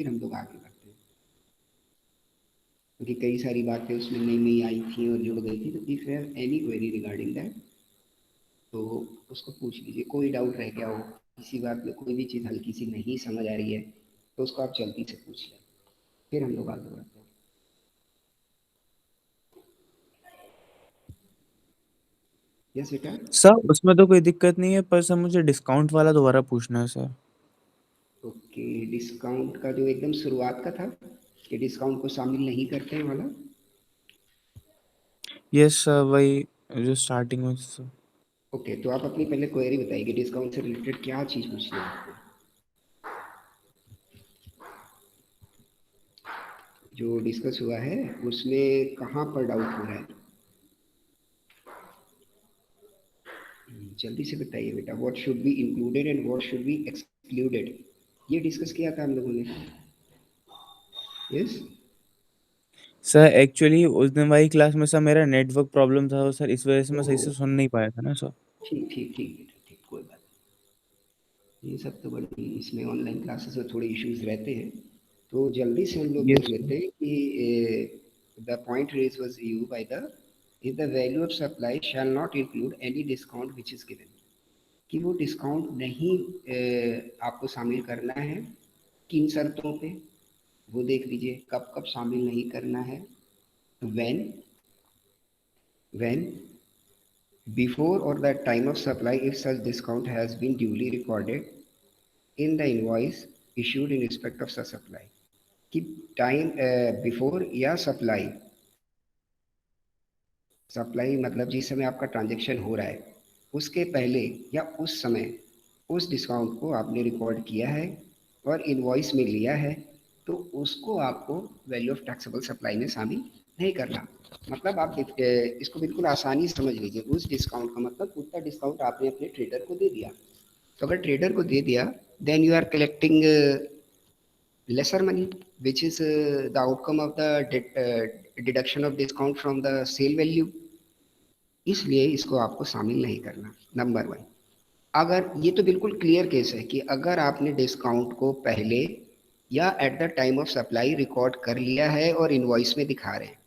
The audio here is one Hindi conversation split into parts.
फिर हम लोग आगे बढ़ते हैं, क्योंकि कई सारी बातें उसमें नई नई आई थी और जुड़ गई थी। तो if have any query regarding that, तो उसको पूछ लीजिए। कोई डाउट रह गया हो, किसी बात में कोई भी चीज़ हल्की सी नहीं समझ आ रही है, तो उसको आप जल्दी से पूछ लें। फिर हम लोग आगे बढ़ते हैं। यस बेटा। सर उसमें तो कोई दिक्कत नहीं है, पर सर मुझे डिस्काउंट वाला दोबारा पूछना है सर। ओके, डिस्काउंट का जो एकदम शुरुआत का था कि डिस्काउंट को शामिल नहीं करते हैं वाला। यस सर, वही जो स्टार्टिंग में सर। ओके, तो आप अपनी पहले क्वेरी बताइए कि डिस्काउंट से रिलेटेड क्या चीज़ पूछनी है आपको। जो डिस्कस हुआ है उसमें कहाँ पर डाउट हो रहा है, जल्दी से बताइए बेटा। What should be included and what should be excluded, ये डिस्कस किया था हम लोगों ने। यस। सर एक्चुअली उस दिन वाली क्लास में सर मेरा नेटवर्क प्रॉब्लम था, और सर इस वजह से मैं सही ओहो, से सुन नहीं पाया था ना सर। ठीक ठीक ठीक बेटा, ठीक, कोई बात नहीं। ये सब तो बड़ी, इसमें ऑनलाइन क्लासेस में थोड़े इश्यूज रहते हैं। तो जल्दी से हम लोग देख यस लेते हैं कि the point raise was you by the, if the value of supply shall not include any discount which is given, कि वो डिस्काउंट नहीं आपको शामिल करना है। किन शर्तों पे, वो देख लीजिए। कब कब शामिल नहीं करना है। When, when before or the time of supply if such discount has been duly recorded in the invoice issued in respect of such supply, कि टाइम बिफोर या सप्लाई, सप्लाई मतलब जिस समय आपका ट्रांजैक्शन हो रहा है उसके पहले या उस समय उस डिस्काउंट को आपने रिकॉर्ड किया है और इनवॉइस में लिया है, तो उसको आपको वैल्यू ऑफ टैक्सेबल सप्लाई में शामिल नहीं करना। मतलब आप इसको बिल्कुल आसानी से समझ लीजिए। उस डिस्काउंट का मतलब उतना डिस्काउंट आपने अपने ट्रेडर को दे दिया। तो अगर ट्रेडर को दे दिया, then you are collecting lesser money, which is the outcome of the deduction of discount from the sale value। इसलिए इसको आपको शामिल नहीं करना, नंबर वन। अगर ये तो बिल्कुल क्लियर केस है कि अगर आपने डिस्काउंट को पहले या eight the time of supply record कर लिया है और इनवॉइस में दिखा रहे हैं,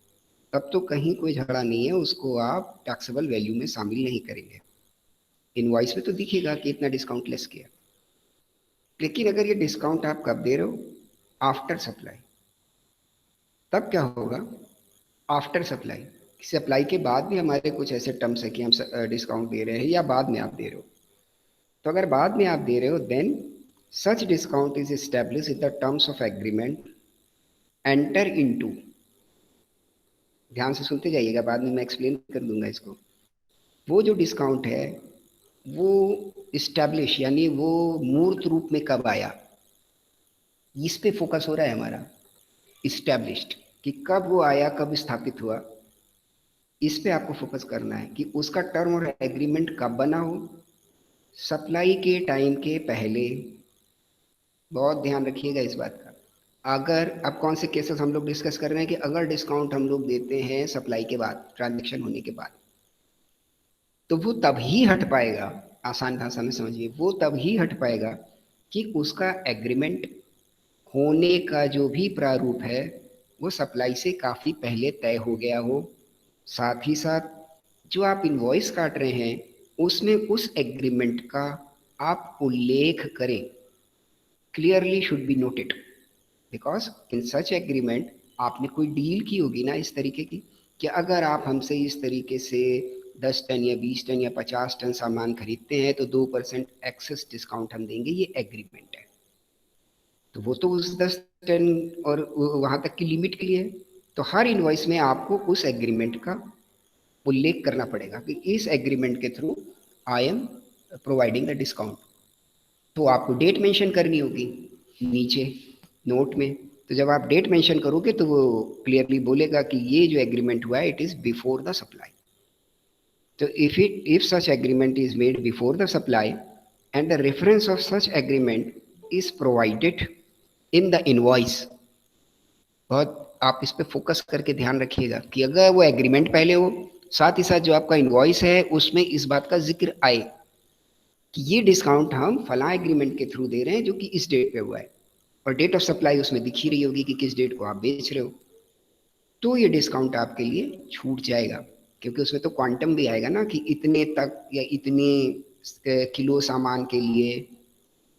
तब तो कहीं कोई झगड़ा नहीं है, उसको आप टैक्सेबल वैल्यू में शामिल नहीं करेंगे। इनवॉइस में तो दिखेगा कि इतना डिस्काउंट लेस किया। लेकिन अगर ये डिस्काउंट आप कब दे रहे हो, आफ्टर सप्लाई, तब क्या होगा। आफ्टर सप्लाई, सप्लाई के बाद भी हमारे कुछ ऐसे टर्म्स है कि हम डिस्काउंट दे रहे हैं या बाद में आप दे रहे हो। तो अगर बाद में आप दे रहे हो, then such discount is establish in the terms of agreement enter into, ध्यान से सुनते जाइएगा, बाद में मैं एक्सप्लेन कर दूंगा इसको। वो जो डिस्काउंट है वो इस्टेब्लिश यानी वो मूर्त रूप में कब आया, इस पे फोकस हो रहा है हमारा। इस्टेब्लिश्ड, कि कब वो आया, कब स्थापित हुआ, इस पे आपको फोकस करना है कि उसका टर्म और एग्रीमेंट कब बना हो। सप्लाई के टाइम के पहले, बहुत ध्यान रखिएगा इस बात का। अगर अब कौन से केसेस हम लोग डिस्कस कर रहे हैं कि अगर डिस्काउंट हम लोग देते हैं सप्लाई के बाद, ट्रांजेक्शन होने के बाद, तो वो तभी हट पाएगा। आसान भाषा में समझिए, वो तभी हट पाएगा कि उसका एग्रीमेंट होने का जो भी प्रारूप है वो सप्लाई से काफ़ी पहले तय हो गया हो। साथ ही साथ जो आप इनवॉइस काट रहे हैं उसमें उस एग्रीमेंट का आप उल्लेख करें, clearly should be noted. Because in such agreement आपने कोई डील की होगी ना इस तरीके की, कि अगर आप हमसे इस तरीके से 10 टन या 20 टन या 50 टन सामान खरीदते हैं तो 2% एक्सेस डिस्काउंट हम देंगे, ये एग्रीमेंट है। तो वो तो उस 10 टन और वहाँ तक की लिमिट के लिए है। तो हर इनवॉइस में आपको उस एग्रीमेंट का उल्लेख करना पड़ेगा कि इस एग्रीमेंट के through I am providing the discount. तो आपको डेट मेंशन करनी होगी नीचे नोट में। तो जब आप डेट मेंशन करोगे तो वो क्लियरली बोलेगा कि ये जो एग्रीमेंट हुआ है it is before the supply. तो if such agreement is made before the supply and the reference of such agreement is provided in the invoice, बहुत आप इस पे फोकस करके ध्यान रखिएगा कि अगर वो एग्रीमेंट पहले हो, साथ ही साथ जो आपका इनवॉइस है उसमें इस बात का जिक्र आए कि ये डिस्काउंट हम फला एग्रीमेंट के थ्रू दे रहे हैं जो कि इस डेट पे हुआ है। और डेट ऑफ सप्लाई उसमें दिख ही रही होगी कि किस डेट को आप बेच रहे हो, तो ये डिस्काउंट आपके लिए छूट जाएगा, क्योंकि उसमें तो क्वांटम भी आएगा ना कि इतने तक या इतने किलो सामान के लिए।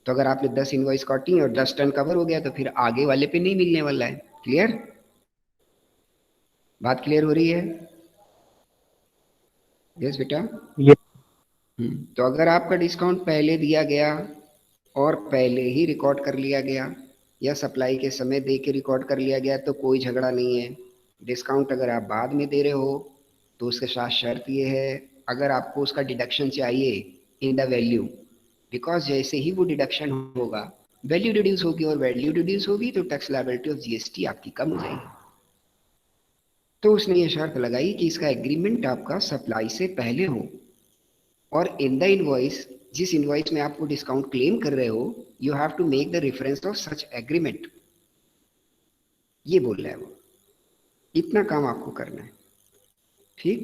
तो अगर आपने 10 इनवॉइस काटी और 10 टन कवर हो गया तो फिर आगे वाले पे नहीं मिलने वाला है। क्लियर? बात क्लियर हो रही है? यस बेटा। ये तो अगर आपका डिस्काउंट पहले दिया गया और पहले ही रिकॉर्ड कर लिया गया या सप्लाई के समय दे के रिकॉर्ड कर लिया गया तो कोई झगड़ा नहीं है। डिस्काउंट अगर आप बाद में दे रहे हो तो उसके साथ शर्त ये है, अगर आपको उसका डिडक्शन चाहिए इन द वैल्यू, बिकॉज जैसे ही वो डिडक्शन होगा वैल्यू रिड्यूस होगी, और वैल्यू रिड्यूस होगी तो टैक्स लायबिलिटी ऑफ जीएसटी आपकी कम हो जाएगी। तो उसने ये शर्त लगाई कि इसका एग्रीमेंट आपका सप्लाई से पहले हो, और इन द इनवॉइस, जिस इनवॉइस में आप वो डिस्काउंट क्लेम कर रहे हो, you have to make the reference of such agreement. ये बोल रहा है वो, इतना काम आपको करना है। ठीक,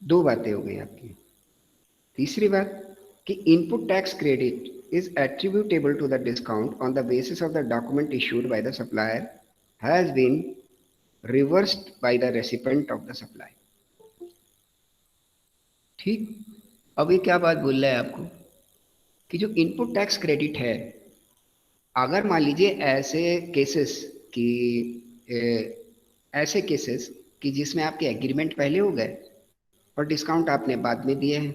दो बातें हो गई आपकी। तीसरी बात कि input tax credit is attributable to the discount on the basis of the document issued by the supplier has been reversed by the recipient of the supply. ठीक, अब ये क्या बात बोल रहा है आपको कि जो इनपुट टैक्स क्रेडिट है, अगर मान लीजिए ऐसे केसेस कि ऐसे केसेस कि जिसमें आपके एग्रीमेंट पहले हो गए और डिस्काउंट आपने बाद में दिए हैं,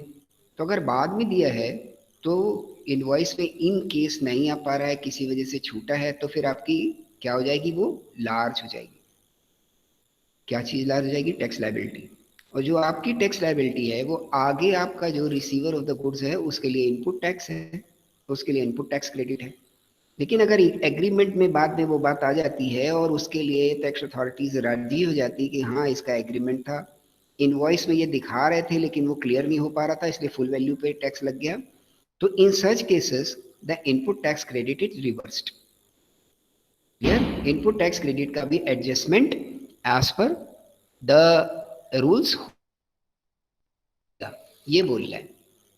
तो अगर बाद में दिया है तो इनवॉइस में इन केस नहीं आ पा रहा है, किसी वजह से छूटा है, तो फिर आपकी क्या हो जाएगी, वो लार्ज हो जाएगी। क्या चीज़ लार्ज हो जाएगी? Tax liability. और जो आपकी टैक्स लायबिलिटी है वो आगे आपका जो रिसीवर ऑफ द गुड्स है उसके लिए इनपुट टैक्स है, उसके लिए इनपुट टैक्स क्रेडिट है। लेकिन अगर एग्रीमेंट में बाद में वो बात आ जाती है और उसके लिए टैक्स अथॉरिटीज राजी हो जाती कि हाँ इसका एग्रीमेंट था, इनवॉइस में ये दिखा रहे थे लेकिन वो क्लियर नहीं हो पा रहा था इसलिए फुल वैल्यू पे टैक्स लग गया, तो in such cases the input tax credit is reversed. Clear? Input tax credit का भी adjustment as per the rules, ये बोल रहा है।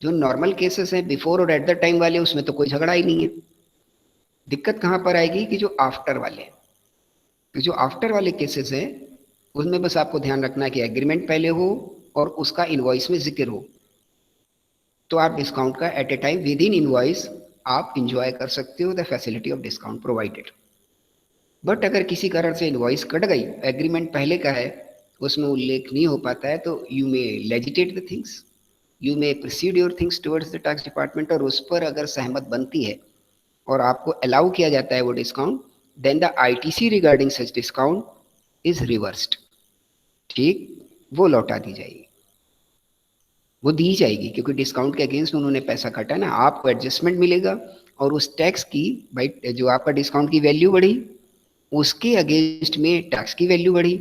जो नॉर्मल केसेस हैं बिफोर और एट द टाइम वाले, उसमें तो कोई झगड़ा ही नहीं है। दिक्कत कहां पर आएगी कि जो आफ्टर वाले, तो जो आफ्टर वाले केसेस हैं उसमें बस आपको ध्यान रखना है कि एग्रीमेंट पहले हो और उसका इनवॉइस में जिक्र हो, तो आप डिस्काउंट का at a time within invoice आप इंजॉय कर सकते हो the facility of discount provided. But अगर किसी कारण से इनवॉइस कट गई, एग्रीमेंट पहले का है, उसमें उल्लेख नहीं हो पाता है, तो you may litigate the things, you may proceed your things towards the tax department, और उस पर अगर सहमत बनती है और आपको अलाउ किया जाता है वो discount, then the ITC regarding such discount is reversed. ठीक, वो लौटा दी जाएगी, वो दी जाएगी, क्योंकि डिस्काउंट के अगेंस्ट उन्होंने पैसा काटा ना, आपको एडजस्टमेंट मिलेगा। और उस टैक्स की, भाई जो आपका डिस्काउंट की वैल्यू बढ़ी उसके अगेंस्ट में टैक्स की वैल्यू बढ़ी,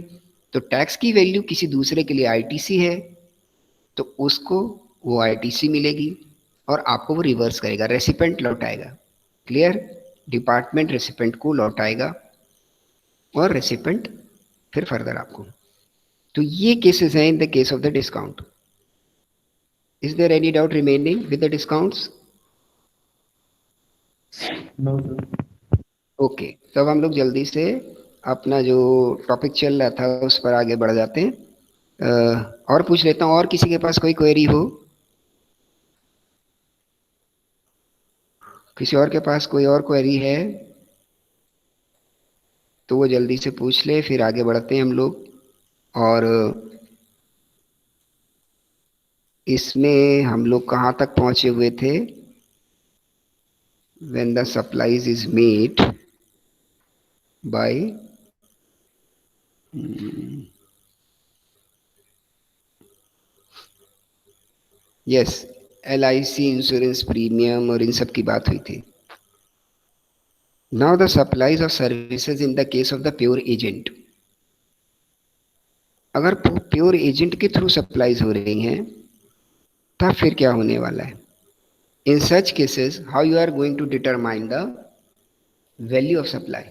तो टैक्स की वैल्यू किसी दूसरे के लिए आईटीसी है तो उसको वो आईटीसी मिलेगी और आपको वो रिवर्स करेगा, रेसिपेंट लौटाएगा। क्लियर? डिपार्टमेंट रेसिपेंट को लौटाएगा और रेसिपेंट फिर फर्दर आपको। तो ये केसेस हैं in the case of the discount. Is there any doubt remaining with the discounts? No sir. Okay, तब हम लोग जल्दी से अपना जो टॉपिक चल रहा था उस पर आगे बढ़ जाते हैं। और पूछ लेता हूँ, और किसी के पास कोई क्वेरी हो? किसी और के पास कोई और क्वेरी है तो वो जल्दी से पूछ ले, फिर आगे बढ़ते हैं हम लोग। और इसमें हम लोग कहाँ तक पहुंचे हुए थे? when the supplies is made by यस LIC इंश्योरेंस प्रीमियम और इन सब की बात हुई थी। Now the supplies of services in the case of the pure agent. अगर प्योर एजेंट के थ्रू सप्लाईज हो रही हैं तब फिर क्या होने वाला है? In such cases how you are going to determine the value of supply?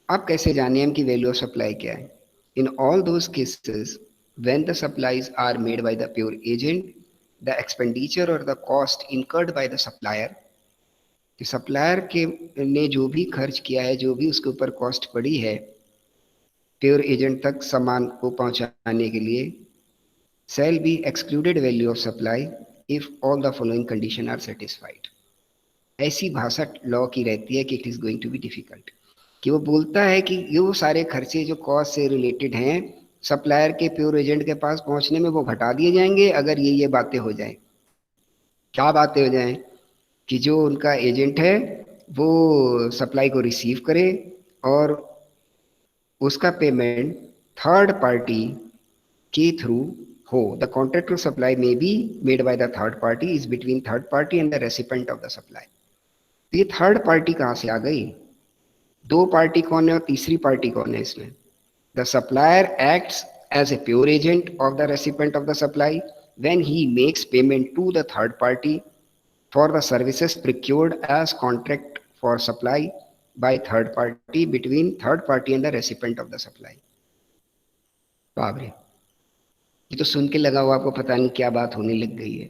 आप कैसे जाने हम कि वैल्यू ऑफ सप्लाई क्या है? In all those cases when the supplies are made by the pure agent, the expenditure or the cost incurred by the supplier कि सप्लायर के ने जो भी खर्च किया है, जो भी उसके ऊपर कॉस्ट पड़ी है प्योर एजेंट तक सामान को पहुंचाने के लिए, shall be excluded value of supply if all the following condition are satisfied। ऐसी भाषा लॉ की रहती है कि it is going to be difficult, कि वो बोलता है कि ये वो सारे खर्चे जो कॉस्ट से रिलेटेड हैं सप्लायर के प्योर एजेंट के पास पहुंचने में, वो घटा दिए जाएंगे अगर ये बातें हो जाएं। क्या बातें हो जाएं? कि जो उनका एजेंट है वो सप्लाई को रिसीव करे और उसका पेमेंट थर्ड पार्टी के थ्रू हो। द कॉन्ट्रैक्ट टू सप्लाई में be made by the third party, is between third party and the recipient of the supply. तो ये थर्ड पार्टी कहाँ से आ गई? दो पार्टी कौन है और तीसरी पार्टी कौन है इसमें? The supplier acts as a pure agent of the recipient of the supply when he makes payment to the third party for the services procured as contract for supply by third party between third party and the recipient of the supply। बाप रे, ये तो सुन के लगा हुआ आपको पता नहीं क्या बात होने लग गई है।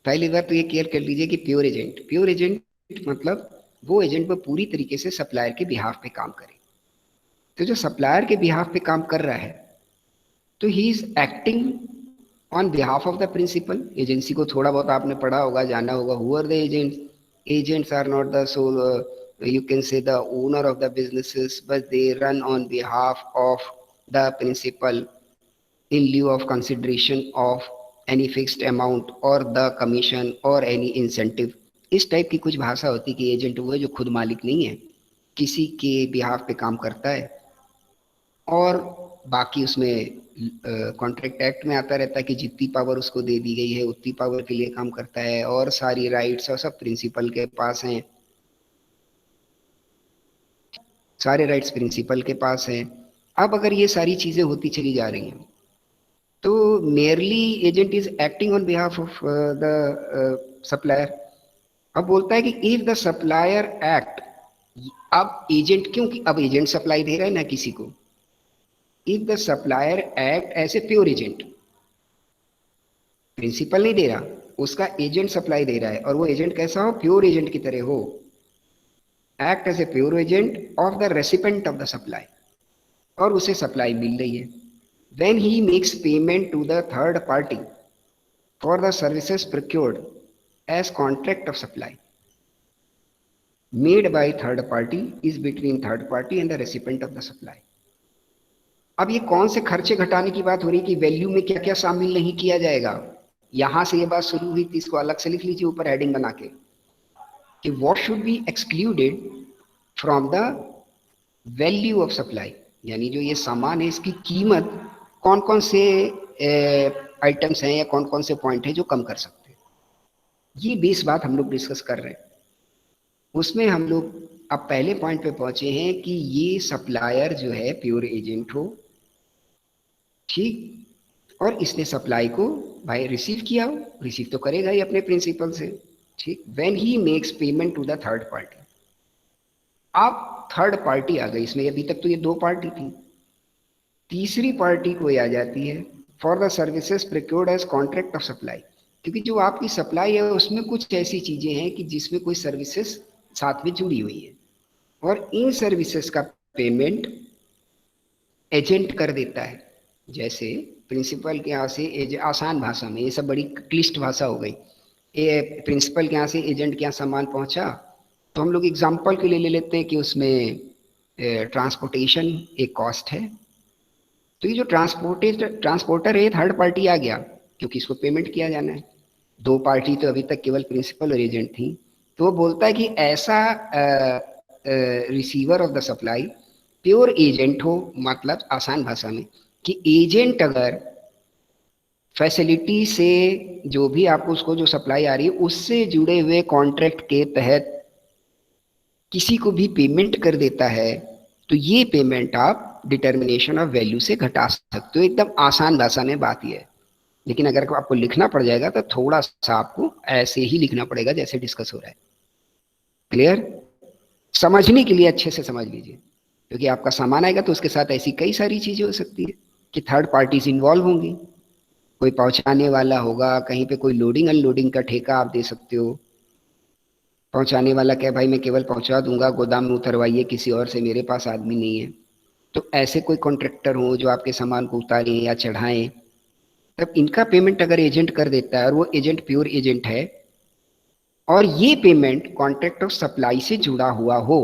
पहली बात तो ये क्लियर कर लीजिए कि प्योर एजेंट मतलब वो एजेंट वो पूरी तरीके से सप्लायर के बिहाफ पे काम करे। तो जो सप्लायर के बिहाफ पे काम कर रहा है तो he is acting on behalf of the principal. Agency को थोड़ा बहुत आपने पढ़ा होगा, जाना होगा। Who are the agents? Agents are not the sole, you can say the owner of the businesses, but they run on behalf of the principal in lieu of consideration of any fixed amount or the commission or any incentive। इस टाइप की कुछ भाषा होती कि एजेंट वो है जो खुद मालिक नहीं है, किसी के बिहाफ पे काम करता है। और बाकी उसमें कॉन्ट्रैक्ट एक्ट में आता रहता है कि जितनी पावर उसको दे दी गई है उतनी पावर के लिए काम करता है, और सारी राइट्स और सब प्रिंसिपल के पास हैं, सारे राइट्स प्रिंसिपल के पास हैं। अब अगर ये सारी चीजें होती चली जा रही हैं तो merely agent is acting on behalf of the supplier. अब बोलता है कि इफ द सप्लायर एक्ट, अब एजेंट क्योंकि अब एजेंट सप्लाई दे रहा है ना किसी को, if the supplier act as a pure agent, principal नहीं दे रहा, उसका एजेंट सप्लाई दे रहा है, और वो एजेंट कैसा हो? प्योर एजेंट की तरह हो। Act as a pure agent of the recipient of the supply, और उसे सप्लाई मिल रही है। When he makes payment to the third party for the services procured as contract of supply made by third party is between third party and the recipient of the supply. अब ये कौन से खर्चे घटाने की बात हो रही है कि वैल्यू में क्या क्या शामिल नहीं किया जाएगा? यहां से ये बात शुरू हुई थी, इसको अलग से लिख लीजिए ऊपर हेडिंग बना के कि what should be excluded from the value of supply, यानी जो ये सामान है इसकी कीमत कौन कौन से आइटम्स हैं या कौन कौन से पॉइंट है जो कम कर सकते हैं। ये बेस बात हम लोग डिस्कस कर रहे हैं। उसमें हम लोग अब पहले पॉइंट पे पहुंचे हैं कि ये सप्लायर जो है प्योर एजेंट हो, ठीक, और इसने सप्लाई को भाई रिसीव किया हो, रिसीव तो करेगा ही अपने प्रिंसिपल से, ठीक। When he makes payment to the third party, अब थर्ड पार्टी आ गई इसमें। अभी तक तो ये दो पार्टी थी, तीसरी पार्टी कोई आ जाती है for the services procured as contract of supply, क्योंकि जो आपकी सप्लाई है उसमें कुछ ऐसी चीजें हैं कि जिसमें कोई सर्विसेज साथ में जुड़ी हुई है, और इन सर्विसेज का पेमेंट एजेंट कर देता है। जैसे प्रिंसिपल के यहाँ से आसान भाषा में, ये सब बड़ी क्लिष्ट भाषा हो गई, प्रिंसिपल के यहाँ से एजेंट के यहाँ सामान पहुंचा, तो हम लोग एग्जांपल के लिए ले लेते हैं कि उसमें ट्रांसपोर्टेशन एक कॉस्ट है। तो ये जो ट्रांसपोर्टर है थर्ड पार्टी आ गया क्योंकि इसको पेमेंट किया जाना है। दो पार्टी तो अभी तक केवल प्रिंसिपल और एजेंट थी। तो वो बोलता है कि ऐसा receiver of the supply pure agent हो, मतलब आसान भाषा में कि एजेंट अगर फैसिलिटी से जो भी आपको उसको जो सप्लाई आ रही है उससे जुड़े हुए कॉन्ट्रैक्ट के तहत किसी को भी पेमेंट कर देता है, तो ये पेमेंट आप डिटर्मिनेशन ऑफ वैल्यू से घटा सकते हो। एकदम आसान भाषा में बात यह है, लेकिन अगर आपको लिखना पड़ जाएगा तो थोड़ा सा आपको ऐसे ही लिखना पड़ेगा जैसे डिस्कस हो रहा है। क्लियर? समझने के लिए अच्छे से समझ लीजिए, क्योंकि आपका सामान आएगा तो उसके साथ ऐसी कई सारी चीजें हो सकती है कि थर्ड पार्टीज इन्वॉल्व होंगी, कोई पहुंचाने वाला होगा, कहीं पे कोई लोडिंग अनलोडिंग का ठेका आप दे सकते हो, पहुंचाने वाला क्या भाई, मैं केवल पहुंचा दूंगा, गोदाम में उतरवाइए किसी और से, मेरे पास आदमी नहीं है। तो ऐसे कोई कॉन्ट्रैक्टर हो जो आपके सामान को उतारें या चढ़ाएं, तब इनका पेमेंट अगर एजेंट कर देता है और वो एजेंट प्योर एजेंट है, और ये पेमेंट कॉन्ट्रैक्ट ऑफ सप्लाई से जुड़ा हुआ हो,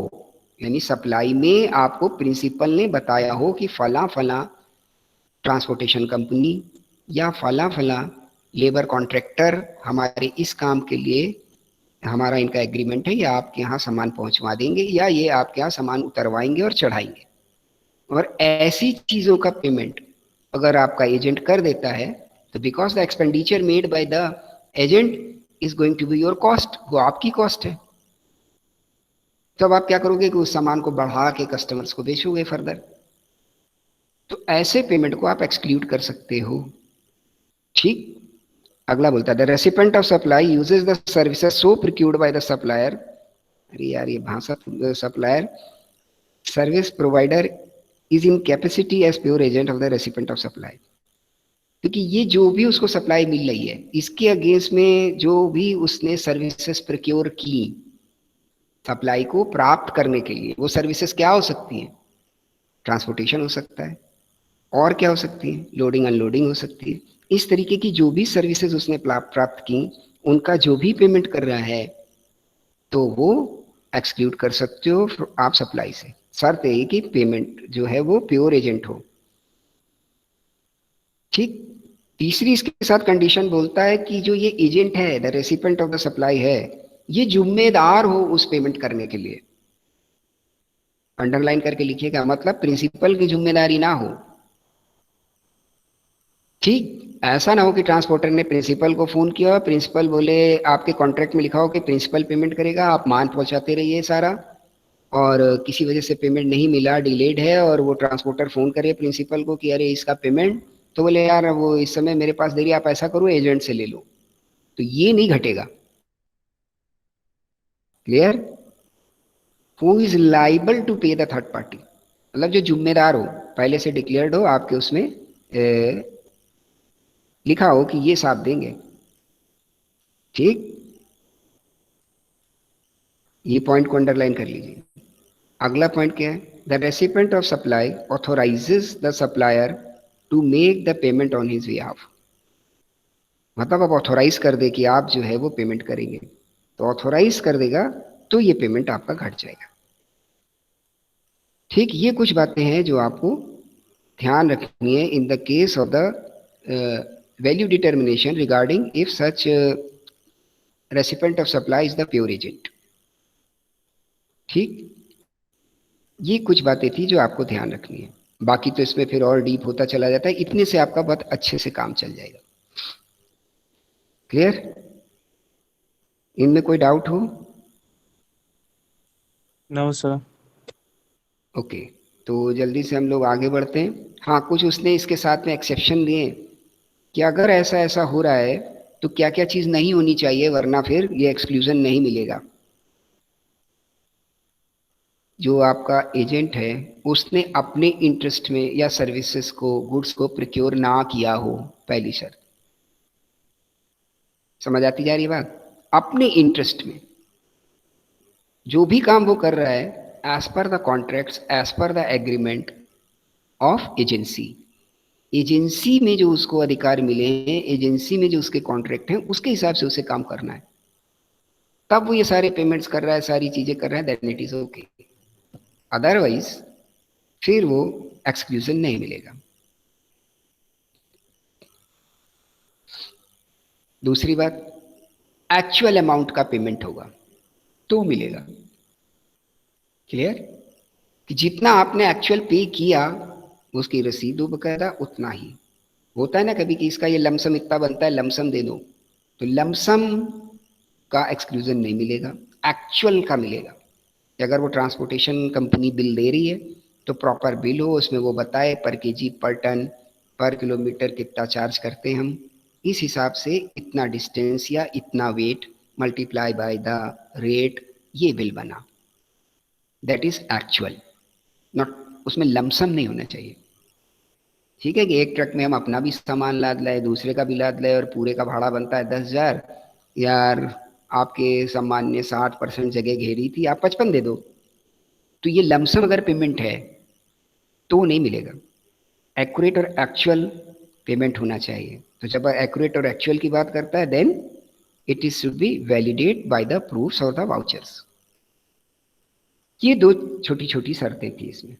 यानी सप्लाई में आपको प्रिंसिपल ने बताया हो कि फला फला ट्रांसपोर्टेशन कंपनी या फला फला लेबर कॉन्ट्रैक्टर हमारे इस काम के लिए, हमारा इनका एग्रीमेंट है, या आपके यहाँ सामान पहुंचवा देंगे या ये आपके यहाँ सामान उतरवाएंगे और चढ़ाएंगे। और ऐसी चीजों का पेमेंट अगर आपका एजेंट कर देता है, तो because the expenditure made by the agent is going to be your cost, वो आपकी कॉस्ट है। तब आप क्या करोगे कि उस सामान को बढ़ा के कस्टमर्स को बेचोगे फर्दर। तो ऐसे पेमेंट को आप एक्सक्लूड कर सकते हो। ठीक। अगला बोलता है the recipient of supply uses the services so procured by the supplier, अरे यार ये भाषा, supplier service provider is in capacity as pure agent of the recipient of supply. क्योंकि ये जो भी उसको सप्लाई मिल रही है, इसके अगेंस्ट में जो भी उसने सर्विसेज प्रोक्योर की सप्लाई को प्राप्त करने के लिए, वो सर्विसेज क्या हो सकती हैं? ट्रांसपोर्टेशन हो सकता है, और क्या हो सकती है? लोडिंग अनलोडिंग हो सकती है। इस तरीके की जो भी सर्विसेज उसने प्राप्त की, उनका जो भी पेमेंट कर रहा है, तो वो एक्सक्लूड कर सकते हो आप सप्लाई से। शर्त है कि पेमेंट जो है वो प्योर एजेंट हो। ठीक। तीसरी इसके साथ कंडीशन बोलता है कि जो ये एजेंट है, the recipient of the supply है, ये जिम्मेदार हो उस पेमेंट करने के लिए। अंडरलाइन करके लिखिएगा, मतलब प्रिंसिपल की जिम्मेदारी ना हो। ठीक। ऐसा ना हो कि ट्रांसपोर्टर ने प्रिंसिपल को फोन किया, प्रिंसिपल बोले, आपके कॉन्ट्रैक्ट में लिखा हो कि प्रिंसिपल पेमेंट करेगा, आप मान पहुंचाते रहिए सारा, और किसी वजह से पेमेंट नहीं मिला, डिलेड है, और वो ट्रांसपोर्टर फोन करे प्रिंसिपल को कि अरे इसका पेमेंट, तो बोले यार वो इस समय मेरे पास देरी, आप ऐसा करो एजेंट से ले लो। तो ये नहीं घटेगा। Clear? Who is liable to pay the third party, मतलब जो जिम्मेदार हो, पहले से डिक्लेयर्ड हो आपके उसमें, लिखा हो कि ये साथ देंगे। ठीक। ये पॉइंट को अंडरलाइन कर लीजिए। अगला पॉइंट क्या है? The recipient of supply authorises the supplier to make the payment on his behalf. मतलब अब ऑथोराइज कर दे कि आप जो है वो पेमेंट करेंगे, तो ऑथोराइज कर देगा तो ये पेमेंट आपका घट जाएगा। ठीक। ये कुछ बातें हैं जो आपको ध्यान रखनी है in the case of the value determination regarding if such recipient of supply is the pure agent. ठीक। ये कुछ बातें थी जो आपको ध्यान रखनी है, बाकी तो इसमें फिर और डीप होता चला जाता है, इतने से आपका बहुत अच्छे से काम चल जाएगा। क्लियर? इनमें कोई डाउट हो? No sir. ओके। तो जल्दी से हम लोग आगे बढ़ते हैं। हाँ, कुछ उसने इसके साथ में एक्सेप्शन दिए कि अगर ऐसा ऐसा हो रहा है तो क्या क्या चीज़ नहीं होनी चाहिए, वरना फिर ये एक्सक्लूजन नहीं मिलेगा। जो आपका एजेंट है उसने अपने इंटरेस्ट में या सर्विसेज को, गुड्स को प्रोक्योर ना किया हो, पहली शर्त। समझ आती जा रही है बात? अपने इंटरेस्ट में जो भी काम वो कर रहा है, as per the contracts, as per the agreement of agency, agency में जो उसको अधिकार मिले हैं, एजेंसी में जो उसके कॉन्ट्रैक्ट हैं, उसके हिसाब से उसे काम करना है। तब वो ये सारे पेमेंट्स कर रहा है, सारी चीजें कर रहा है, then it is okay. Otherwise फिर वो एक्सक्लूजन नहीं मिलेगा। दूसरी बात, एक्चुअल अमाउंट का पेमेंट होगा तो मिलेगा। क्लियर? कि जितना आपने एक्चुअल पे किया, उसकी रसीद दो बकायदा, उतना ही। होता है ना कभी कि इसका ये लमसम इतना बनता है, लमसम दे दो, तो लमसम का एक्सक्लूजन नहीं मिलेगा, एक्चुअल का मिलेगा। कि अगर वो ट्रांसपोर्टेशन कंपनी बिल दे रही है तो प्रॉपर बिल हो, उसमें वो बताए पर केजी, पर टन, पर किलोमीटर कितना चार्ज करते हैं हम, इस हिसाब से इतना डिस्टेंस या इतना weight multiply by the rate, ये बिल बना, दैट इज एक्चुअल। नॉट, उसमें लमसम नहीं होना चाहिए। ठीक है कि एक ट्रक में हम अपना भी सामान लाद लाए, दूसरे का भी लाद लाए, और पूरे का भाड़ा बनता है 10,000, यार आपके सम्मान ने 60% जगह घेरी थी, आप 55 दे दो। तो ये लमसम अगर पेमेंट है तो नहीं मिलेगा। एक्यूरेट और एक्चुअल पेमेंट होना चाहिए। तो जब एक्यूरेट और एक्चुअल की बात करता है, then it is should be validate by the proofs और द वाउचर्स। ये दो छोटी छोटी शर्तें थी इसमें।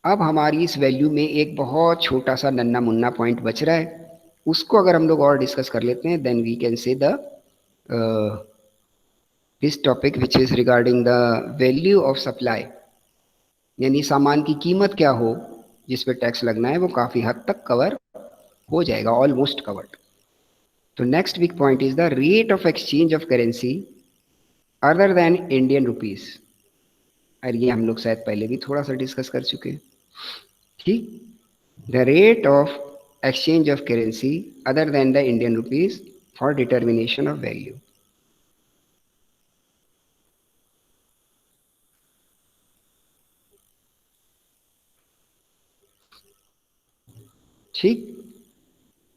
अब हमारी इस वैल्यू में एक बहुत छोटा सा नन्ना मुन्ना पॉइंट बच रहा है, उसको अगर हम लोग और डिस्कस कर लेते हैं, then we can say the this topic which is regarding the value of supply, यानी सामान की कीमत क्या हो जिस पे टैक्स लगना है, वो काफी हद तक कवर हो जाएगा, ऑलमोस्ट कवर्ड। तो next big point is the rate of exchange of currency other than Indian rupees. और ये हम लोग शायद पहले भी थोड़ा सा डिस्कस कर चुके हैं। ठीक, the rate of exchange of currency other than the Indian rupees for determination of value। ठीक,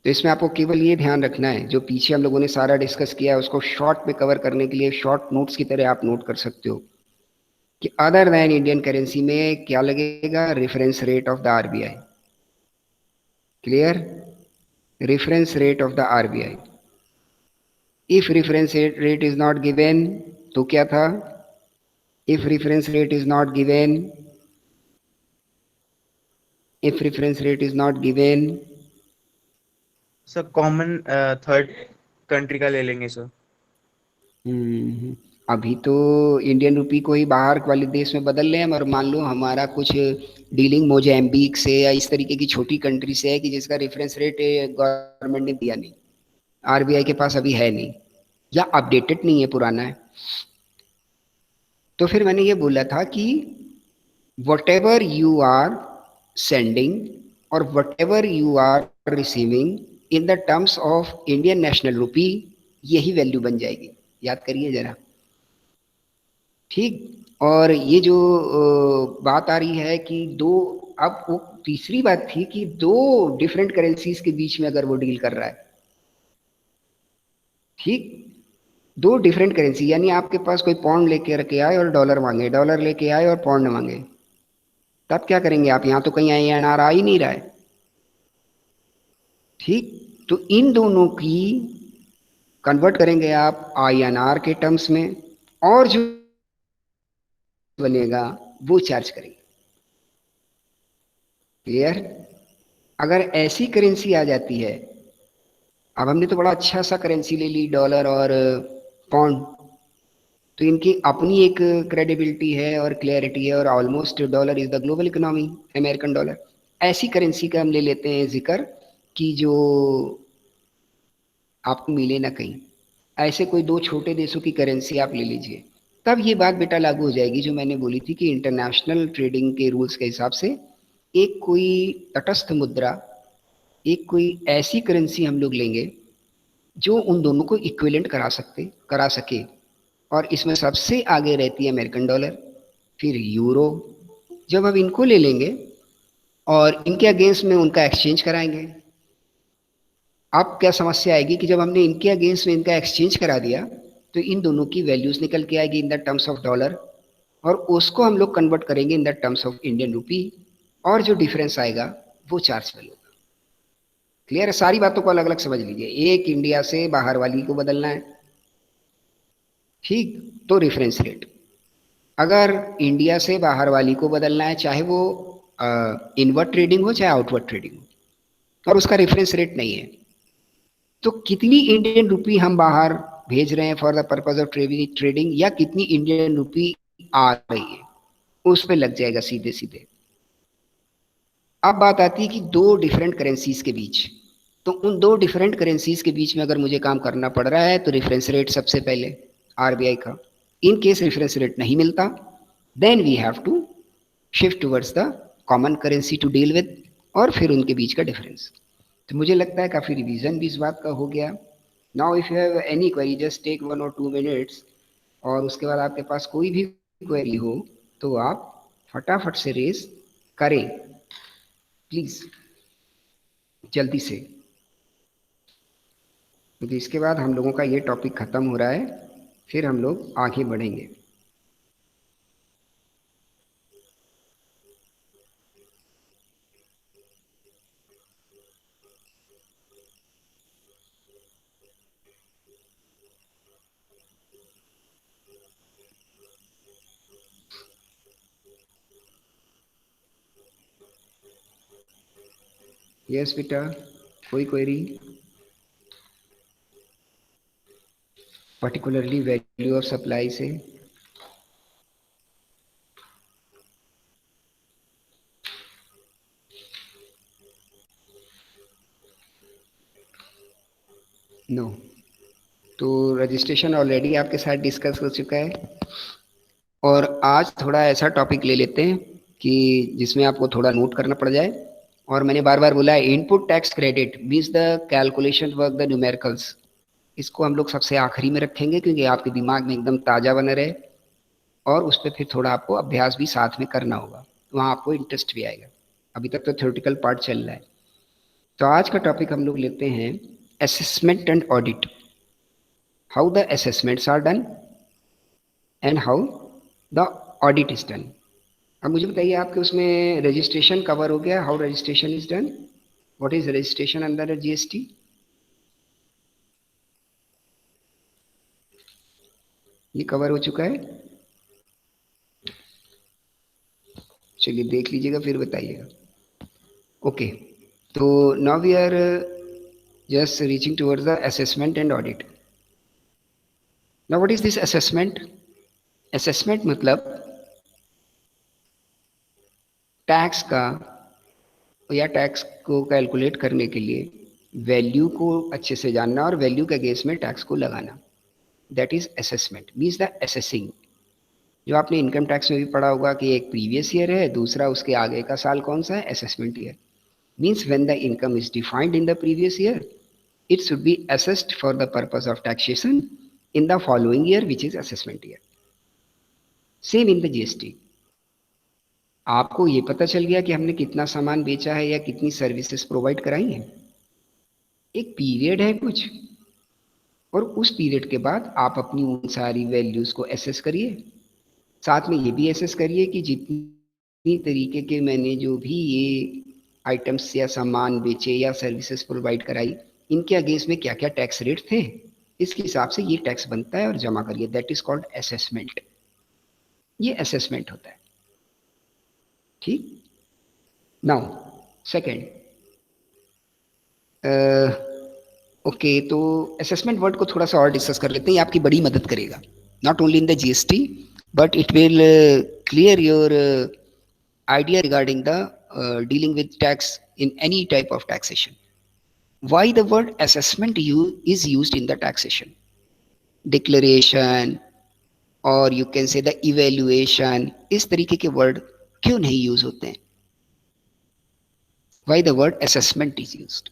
तो इसमें आपको केवल ये ध्यान रखना है, जो पीछे हम लोगों ने सारा डिस्कस किया है उसको शॉर्ट में कवर करने के लिए शॉर्ट नोट्स की तरह आप नोट कर सकते हो कि अदर देन इंडियन करेंसी में क्या लगेगा, reference rate of the RBI. Clear, reference rate of the RBI. If reference rate is not given तो क्या था, if reference rate is not given, if reference rate is not given, sir common third country का ले लेंगे सर। अभी तो इंडियन रुपी को ही बाहर वाले देश में बदल लें हम, और मान लो हमारा कुछ डीलिंग मोजाम्बिक से या इस तरीके की छोटी कंट्री से है कि जिसका रेफरेंस रेट गवर्नमेंट ने दिया नहीं, आरबीआई के पास अभी है नहीं, या अपडेटेड नहीं है, पुराना है। तो फिर मैंने ये बोला था कि whatever you are sending or whatever you are receiving in the terms of Indian national rupee, यही वैल्यू बन जाएगी, याद करिए जरा। ठीक, और ये जो बात आ रही है कि दो, अब वो तीसरी बात थी कि दो डिफरेंट करेंसीज के बीच में अगर वो डील कर रहा है, ठीक, दो डिफरेंट करेंसी, यानी आपके पास कोई पौंड लेके रखे आए और डॉलर मांगे, डॉलर लेके आए और पौंड मांगे, तब क्या करेंगे आप, यहां तो कहीं INR आ ही नहीं रहा है। ठीक, तो इन दोनों की कन्वर्ट करेंगे आप INR के टर्म्स में, और जो बनेगा वो चार्ज करेंगे। क्लियर, अगर ऐसी करेंसी आ जाती है, अब हमने तो बड़ा अच्छा सा करेंसी ले ली डॉलर और पाउंड, तो इनकी अपनी एक क्रेडिबिलिटी है और क्लियरिटी है, और almost dollar is the global economy, American dollar. ऐसी करेंसी का हम ले लेते हैं जिक्र कि जो आपको मिले ना कहीं, ऐसे कोई दो छोटे देशों की करेंसी आप ले लीजिए, तब ये बात बेटा लागू हो जाएगी जो मैंने बोली थी कि इंटरनेशनल ट्रेडिंग के रूल्स के हिसाब से एक कोई तटस्थ मुद्रा, एक कोई ऐसी करेंसी हम लोग लेंगे जो उन दोनों को इक्विवेलेंट करा सके, और इसमें सबसे आगे रहती है अमेरिकन डॉलर, फिर यूरो। जब हम इनको ले लेंगे और इनके अगेंस्ट में उनका एक्सचेंज कराएंगे, अब क्या समस्या आएगी कि जब हमने इनके अगेंस्ट में इनका एक्सचेंज करा दिया तो इन दोनों की वैल्यूज निकल के आएगी इन द टर्म्स ऑफ डॉलर, और उसको हम लोग कन्वर्ट करेंगे इन the terms of Indian rupee, और जो डिफरेंस आएगा वो चार्जेबल होगा। क्लियर है, सारी बातों को अलग अलग समझ लीजिए। एक इंडिया से बाहर वाली को बदलना है, ठीक, तो रेफरेंस रेट, अगर इंडिया से बाहर वाली को बदलना है, चाहे वो इनवर्ड ट्रेडिंग हो चाहे आउटवर्ड ट्रेडिंग हो, और उसका रेफरेंस रेट नहीं है, तो कितनी इंडियन रुपी हम बाहर भेज रहे हैं for the purpose of trading, या कितनी इंडियन रुपी आ रही है, उस पे लग जाएगा सीधे सीधे। अब बात आती है कि दो डिफरेंट करेंसीज के बीच, तो उन दो डिफरेंट करेंसीज के बीच में अगर मुझे काम करना पड़ रहा है तो रेफरेंस रेट सबसे पहले आरबीआई का। इन केस रेफरेंस रेट नहीं मिलता, then we have to shift towards the common currency to deal with, और फिर उनके बीच का डिफरेंस। तो मुझे लगता है काफ़ी रिवीजन भी इस बात का हो गया। Now if you have any query just take 1 or 2 minutes, और उसके बाद आपके पास कोई भी क्वेरी हो तो आप फटाफट से रेज करें प्लीज़, जल्दी से। क्योंकि इसके बाद हम लोगों का ये टॉपिक ख़त्म हो रहा है, फिर हम लोग आगे बढ़ेंगे। यस बेटा, कोई query? Particularly value of supply से? नो। तो रजिस्ट्रेशन ऑलरेडी आपके साथ डिस्कस हो चुका है, और आज थोड़ा ऐसा टॉपिक ले लेते हैं कि जिसमें आपको थोड़ा नोट करना पड़ जाए। और मैंने बार बार बोला है, input tax credit means the calculation work the numericals. इसको हम लोग सबसे आखिरी में रखेंगे, क्योंकि आपके दिमाग में एकदम ताज़ा बना रहे, और उस पर फिर थोड़ा आपको अभ्यास भी साथ में करना होगा, वहाँ आपको इंटरेस्ट भी आएगा। अभी तक तो थ्योरेटिकल पार्ट चल रहा है। तो आज का टॉपिक हम लोग लेते हैं assessment and audit, how the assessments are done and how the audit is done. अब मुझे बताइए, आपके उसमें रजिस्ट्रेशन कवर हो गया, how registration is done, what is registration under GST? ये कवर हो चुका है? चलिए देख लीजिएगा, फिर बताइएगा। ओके, तो now we are just reaching towards the assessment and audit. Now what is this assessment? Assessment मतलब टैक्स का, या टैक्स को कैलकुलेट करने के लिए वैल्यू को अच्छे से जानना और वैल्यू के अगेंस्ट में टैक्स को लगाना, that is assessment, means the assessing. जो आपने इनकम टैक्स में भी पढ़ा होगा कि एक प्रीवियस ईयर है, दूसरा उसके आगे का साल कौन सा है, assessment year. Means when the income is defined in the previous year, it should be assessed for the purpose of taxation in the following year, which is assessment year. Same in the GST. आपको ये पता चल गया कि हमने कितना सामान बेचा है या कितनी सर्विसेज प्रोवाइड कराई हैं, एक पीरियड है कुछ, और उस पीरियड के बाद आप अपनी उन सारी वैल्यूज को एसेस करिए। साथ में ये भी एसेस करिए कि जितनी तरीके के मैंने जो भी ये आइटम्स या सामान बेचे या सर्विसेज प्रोवाइड कराई, इनके अगेंस्ट में क्या क्या टैक्स रेट थे, इसके हिसाब से ये टैक्स बनता है और जमा करिए। That is called assessment. ये असेसमेंट होता है, ठीक। नाउ सेकेंड, ओके, तो असेसमेंट वर्ड को थोड़ा सा और डिस्कस कर लेते हैं, ये आपकी बड़ी मदद करेगा, not only in the GST but it will clear your idea regarding the dealing with tax in any type of taxation. Why the word assessment is used in the taxation? Declaration or you can say the evaluation, इस तरीके के वर्ड क्यों नहीं यूज होते हैं? Why the word assessment is used?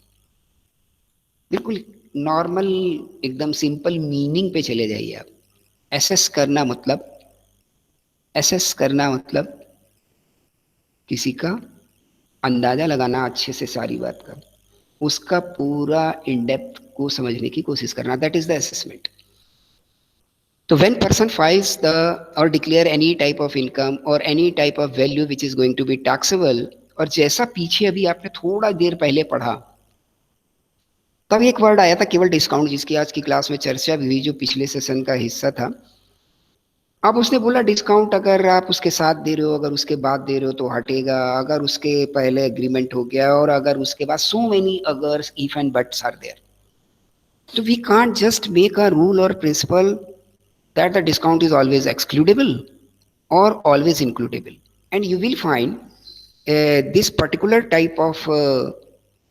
बिल्कुल नॉर्मल एकदम सिंपल मीनिंग पे चले जाइए आप। एसेस करना मतलब किसी का अंदाजा लगाना, अच्छे से सारी बात का, उसका पूरा इन डेप्थ को समझने की कोशिश करना, दैट इज द असेसमेंट। तो व्हेन पर्सन फाइल्स द और declare any type of income और any type of value which is going to be taxable, और जैसा पीछे अभी आपने थोड़ा देर पहले पढ़ा, तब एक वर्ड आया था केवल डिस्काउंट, जिसकी आज की क्लास में चर्चा भी हुई, जो पिछले सेशन का हिस्सा था। अब उसने बोला डिस्काउंट अगर आप उसके साथ दे रहे हो, अगर उसके बाद दे रहे हो तो हटेगा, अगर उसके पहले एग्रीमेंट हो गया, और अगर उसके बाद सो मेनी अगर्स if and buts are there. तो we can't just make a rule और principle that the discount is always excludable और always includable, and you will find this particular type of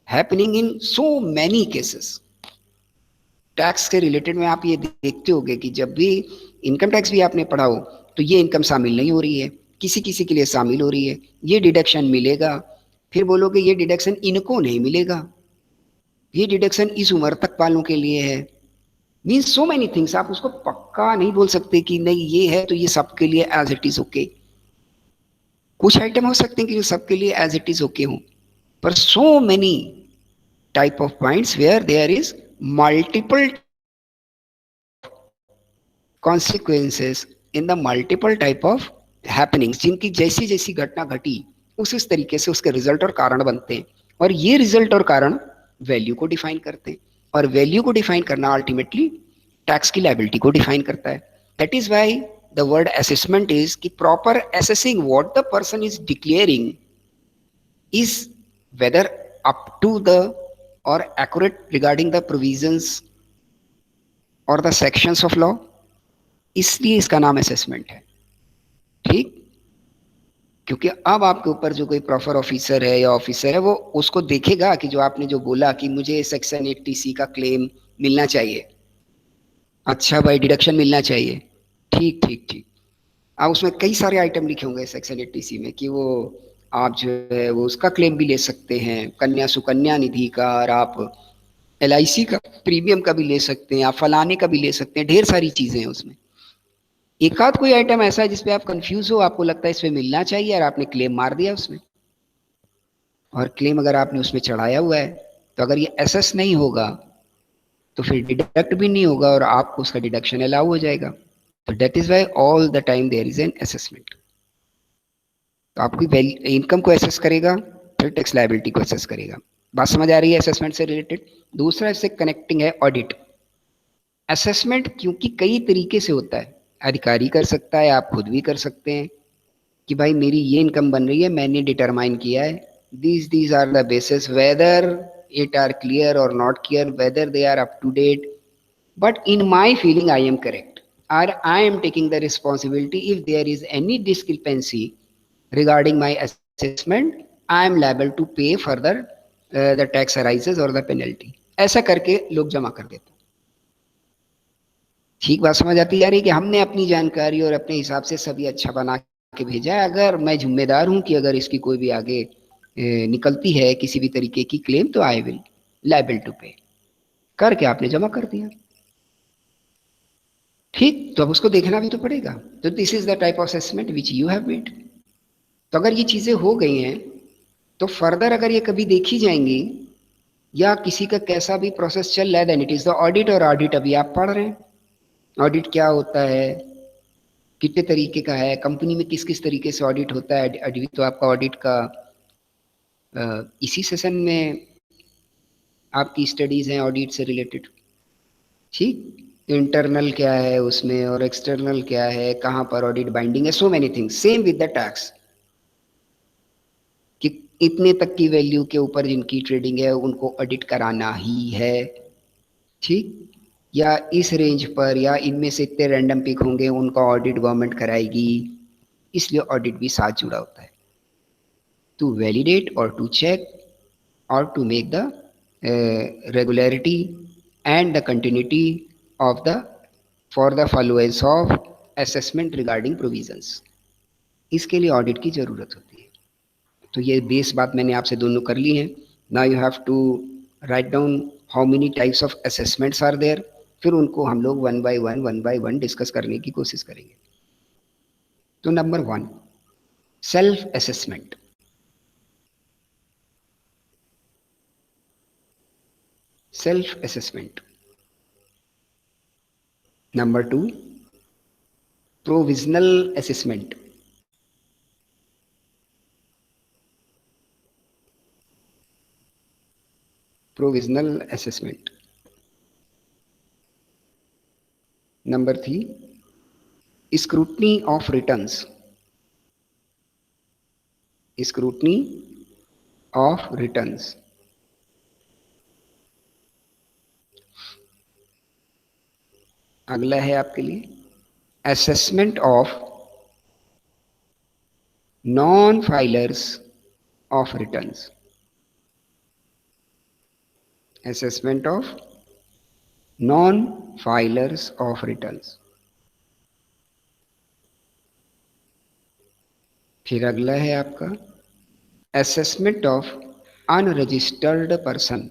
happening in so many cases. Tax के रिलेटेड में आप ये देखते होंगे कि जब भी इनकम टैक्स भी आपने पढ़ा हो, तो ये इनकम शामिल नहीं हो रही है, किसी किसी के लिए शामिल हो रही है, ये डिडक्शन मिलेगा, फिर बोलोगे ये डिडक्शन इनको नहीं मिलेगा, ये डिडक्शन इस उम्र तक वालों के लिए है। मीन्स सो मैनी थिंग्स, आप उसको पक्का नहीं बोल सकते कि नहीं ये है तो ये सबके लिए एज इट इज ओके। कुछ आइटम हो सकते हैं कि जो सबके लिए एज इट इज ओके हो, पर so many type of points where there is multiple consequences in the multiple type of happenings, जिनकी जैसी जैसी घटना घटी उस तरीके से उसके रिजल्ट और कारण बनते हैं, और ये रिजल्ट और कारण वैल्यू को डिफाइन करते हैं, और वैल्यू को डिफाइन करना अल्टीमेटली टैक्स की लायबिलिटी को डिफाइन करता है. That is why the word assessment is कि proper assessing what the person is declaring is whether up to the or accurate regarding the provisions or the sections of law, इसलिए इसका नाम असेसमेंट है. ठीक, क्योंकि अब आपके ऊपर जो कोई प्रॉपर ऑफिसर है या ऑफिसर है वो उसको देखेगा कि जो आपने जो बोला कि मुझे सेक्शन 80C का क्लेम मिलना चाहिए, अच्छा भाई डिडक्शन मिलना चाहिए, ठीक ठीक ठीक. अब उसमें कई सारे आइटम लिखे होंगे सेक्शन 80C में कि वो आप जो है वो उसका क्लेम भी ले सकते हैं, कन्या सुकन्या निधि का, और आप LIC का प्रीमियम का भी ले सकते हैं, आप फलाने का भी ले सकते हैं, ढेर सारी चीजें हैं उसमें. एक आध कोई आइटम ऐसा है जिसपे आप कंफ्यूज हो, आपको लगता है इसमें मिलना चाहिए और आपने क्लेम मार दिया उसमें, और क्लेम अगर आपने उसमें चढ़ाया हुआ है तो अगर ये एसेस नहीं होगा तो फिर डिडक्ट भी नहीं होगा और आपको उसका डिडक्शन अलाउ हो जाएगा. तो that is why all the time there is an assessment. तो आपकी इनकम को एसेस करेगा, फिर टैक्स लायबिलिटी को एसेस करेगा. बात समझ आ रही है असेसमेंट से रिलेटेड. दूसरा इससे कनेक्टिंग है ऑडिट. असेसमेंट क्योंकि कई तरीके से होता है, अधिकारी कर सकता है, आप खुद भी कर सकते हैं कि भाई मेरी ये इनकम बन रही है, मैंने डिटरमाइन किया है, these are the basis whether it are clear और not clear, whether they are up to date, but in my feeling I am correct, or I am taking the responsibility. If there is any discrepancy regarding my assessment, I am liable to pay further the tax arises or the penalty. ऐसा करके लोग जमा कर देते हैं. ठीक बात समझ आती जा रही है कि हमने अपनी जानकारी और अपने हिसाब से सभी अच्छा बना के भेजा है. अगर मैं जिम्मेदार हूं कि अगर इसकी कोई भी आगे निकलती है किसी भी तरीके की क्लेम तो आई विल लाइबल टू पे, करके आपने जमा कर दिया. ठीक, तो अब उसको देखना भी तो पड़ेगा. तो this is the type of assessment which you have made. तो अगर ये चीजें हो गई हैं तो फर्दर अगर ये कभी देखी जाएंगी या किसी का कैसा भी प्रोसेस चल रहा है, then it is the audit. और ऑडिट अभी आप पढ़ रहे हैं, ऑडिट क्या होता है, कितने तरीके का है, कंपनी में किस किस तरीके से ऑडिट होता है. अभी तो आपका ऑडिट का इसी सेशन में आपकी स्टडीज हैं ऑडिट से रिलेटेड. ठीक, इंटरनल क्या है उसमें और एक्सटर्नल क्या है, कहाँ पर ऑडिट बाइंडिंग है, so many things. Same with the tax कि इतने तक की वैल्यू के ऊपर जिनकी ट्रेडिंग है उनको ऑडिट कराना ही है. ठीक, या इस रेंज पर या इनमें से इतने रैंडम पिक होंगे उनका ऑडिट गवर्नमेंट कराएगी, इसलिए ऑडिट भी साथ जुड़ा होता है. टू वैलिडेट और to check or to make the regularity and the continuity of the for the followers of assessment regarding provisions. इसके लिए ऑडिट की जरूरत होती है. तो ये बेस बात मैंने आपसे दोनों कर ली है. Now you have to write down how many types of assessments are there. फिर उनको हम लोग वन बाय वन डिस्कस करने की कोशिश करेंगे. तो number 1, self assessment. Self assessment. Number 2, provisional assessment. Provisional assessment. Number 3, scrutiny of returns. Scrutiny of returns. अगला है आपके लिए assessment of non filers of returns. Assessment of non filers of returns. फिर अगला है आपका assessment of unregistered person.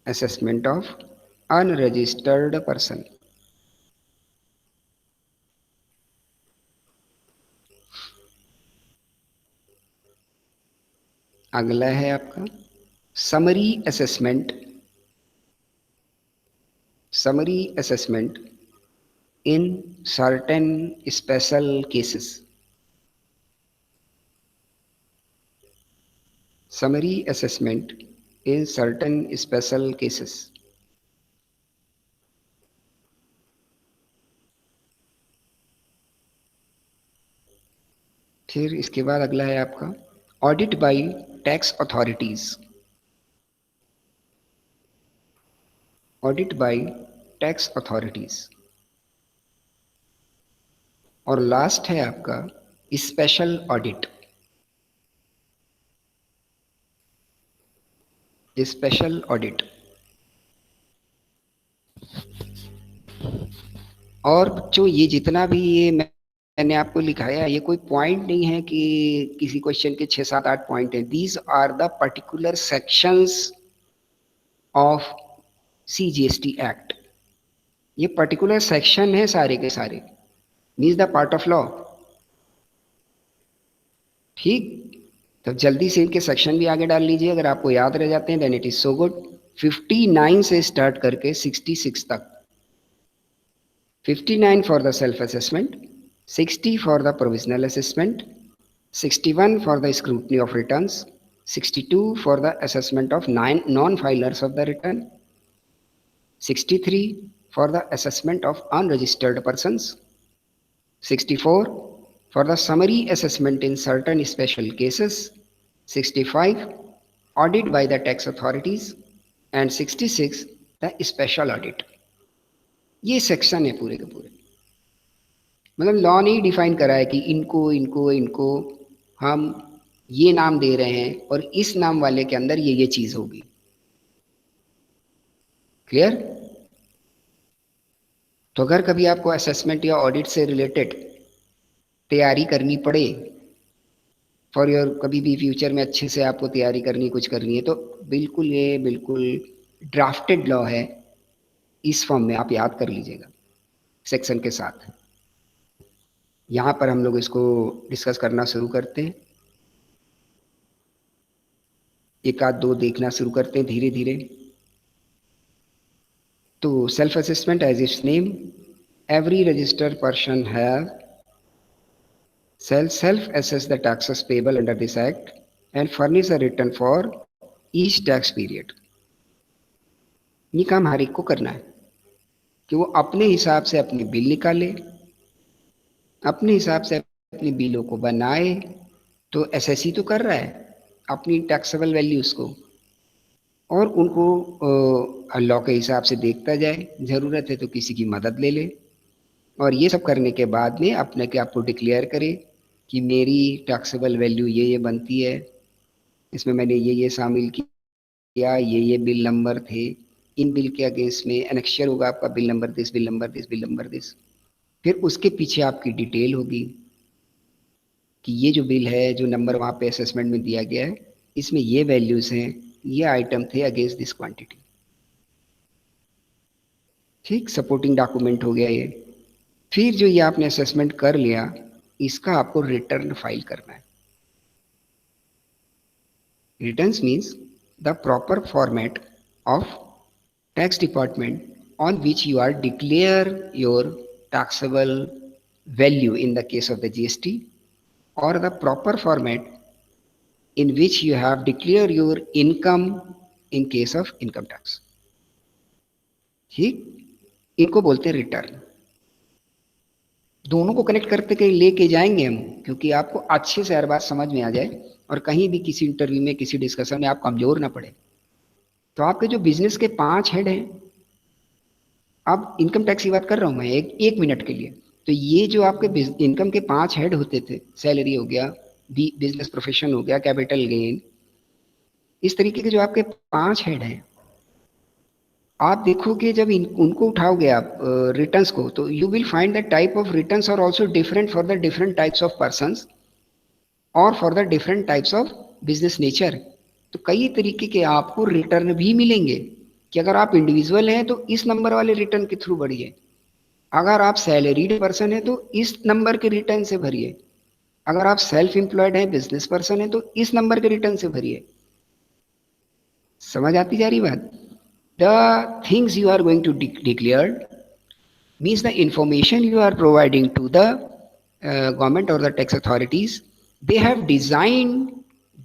Assessment of unregistered person. अगला है आपका summary assessment in certain special cases. Summary assessment in certain special cases. फिर इसके बाद अगला है आपका audit bye tax authorities. Audit bye tax authorities. और लास्ट है आपका स्पेशल ऑडिट. Special audit. और जो ये जितना भी ये मैंने आपको लिखाया ये कोई पॉइंट नहीं है कि किसी क्वेश्चन के 6 7 8 पॉइंट है. These are the particular sections of CGST act. ये पर्टिकुलर सेक्शन है सारे के सारे. Means the part of law. ठीक, तो जल्दी से इनके सेक्शन भी आगे डाल लीजिए. अगर आपको याद रह जाते हैं then it is so good. 59 से स्टार्ट करके 66 तक. 59 for the self-assessment, 60 for the provisional assessment, 61 for the scrutiny of returns, 62 for the assessment of non-filers of the return, 63 for the assessment of unregistered persons, 64 for the summary assessment in certain special cases, 65 audit by the tax authorities, and 66 the special audit. ये सेक्शन है पूरे के पूरे. मतलब लॉ ने डिफाइन करा है कि इनको इनको इनको हम ये नाम दे रहे हैं और इस नाम वाले के अंदर ये चीज होगी. क्लियर? तो अगर कभी आपको असेसमेंट या ऑडिट से रिलेटेड तैयारी करनी पड़े फॉर योर, कभी भी फ्यूचर में अच्छे से आपको तैयारी करनी कुछ करनी है, तो बिल्कुल ये बिल्कुल ड्राफ्टेड लॉ है. इस फॉर्म में आप याद कर लीजिएगा सेक्शन के साथ. यहां पर हम लोग इसको डिस्कस करना शुरू करते हैं. एक आध दो देखना शुरू करते हैं धीरे धीरे. तो self assessment as its name, every registered person have self assess the taxes payable under this act and furnish a return for each tax period. ये काम हर एक को करना है कि वो अपने हिसाब से अपनी बिल निकाले, अपने हिसाब से अपनी बिलों को बनाए. तो एसएससी तो कर रहा है अपनी टैक्सेबल वैल्यूज को, और उनको लॉ के हिसाब से देखता जाए. ज़रूरत है तो किसी की मदद ले ले, और ये सब करने के बाद में अपने के आपको डिक्लेयर करे कि मेरी टैक्सेबल वैल्यू ये बनती है, इसमें मैंने ये शामिल किया, ये बिल नंबर थे, इन बिल के अगेंस्ट में एनेक्शर होगा आपका bill number this, bill number this, bill number this. फिर उसके पीछे आपकी डिटेल होगी कि ये जो बिल है, जो नंबर वहाँ पे असेसमेंट में दिया गया है, इसमें ये वैल्यूज हैं, ये आइटम थे अगेंस्ट दिस क्वांटिटी. ठीक, सपोर्टिंग डॉक्यूमेंट हो गया ये. फिर जो ये आपने असेसमेंट कर लिया, इसका आपको रिटर्न फाइल करना है. Returns means the proper format of tax department on which you are declare your taxable value in the case of the GST, or the proper format in which you have declare your income in case of income tax. ठीक, इनको बोलते हैं रिटर्न. दोनों को कनेक्ट करते के लेके जाएंगे हम, क्योंकि आपको अच्छे से हर बात समझ में आ जाए और कहीं भी किसी इंटरव्यू में किसी डिस्कशन में आप कमजोर ना पड़े. तो आपके जो बिजनेस के 5 हेड हैं, अब इनकम टैक्स की बात कर रहा हूं मैं एक मिनट के लिए. तो ये जो आपके इनकम के 5 हेड होते थे, सैलरी हो गया, बिजनेस प्रोफेशन हो गया, कैपिटल गेन, इस तरीके के जो आपके 5 हेड हैं, आप देखोगे जब उनको उठाओगे आप रिटर्न्स को, तो you will find the type of returns are also different for the different types of persons और for the different types of business nature. तो कई तरीके के आपको रिटर्न भी मिलेंगे कि अगर आप इंडिविजुअल हैं तो इस नंबर वाले रिटर्न के थ्रू बढ़िए, अगर आप सैलरीड पर्सन है तो इस नंबर के रिटर्न से भरिए, अगर आप सेल्फ एम्प्लॉयड हैं, बिजनेस पर्सन है, तो इस नंबर के रिटर्न से भरिए. समझ आती जा रही बात? The things you are going to declare means the information you are providing to the government or the tax authorities, they have designed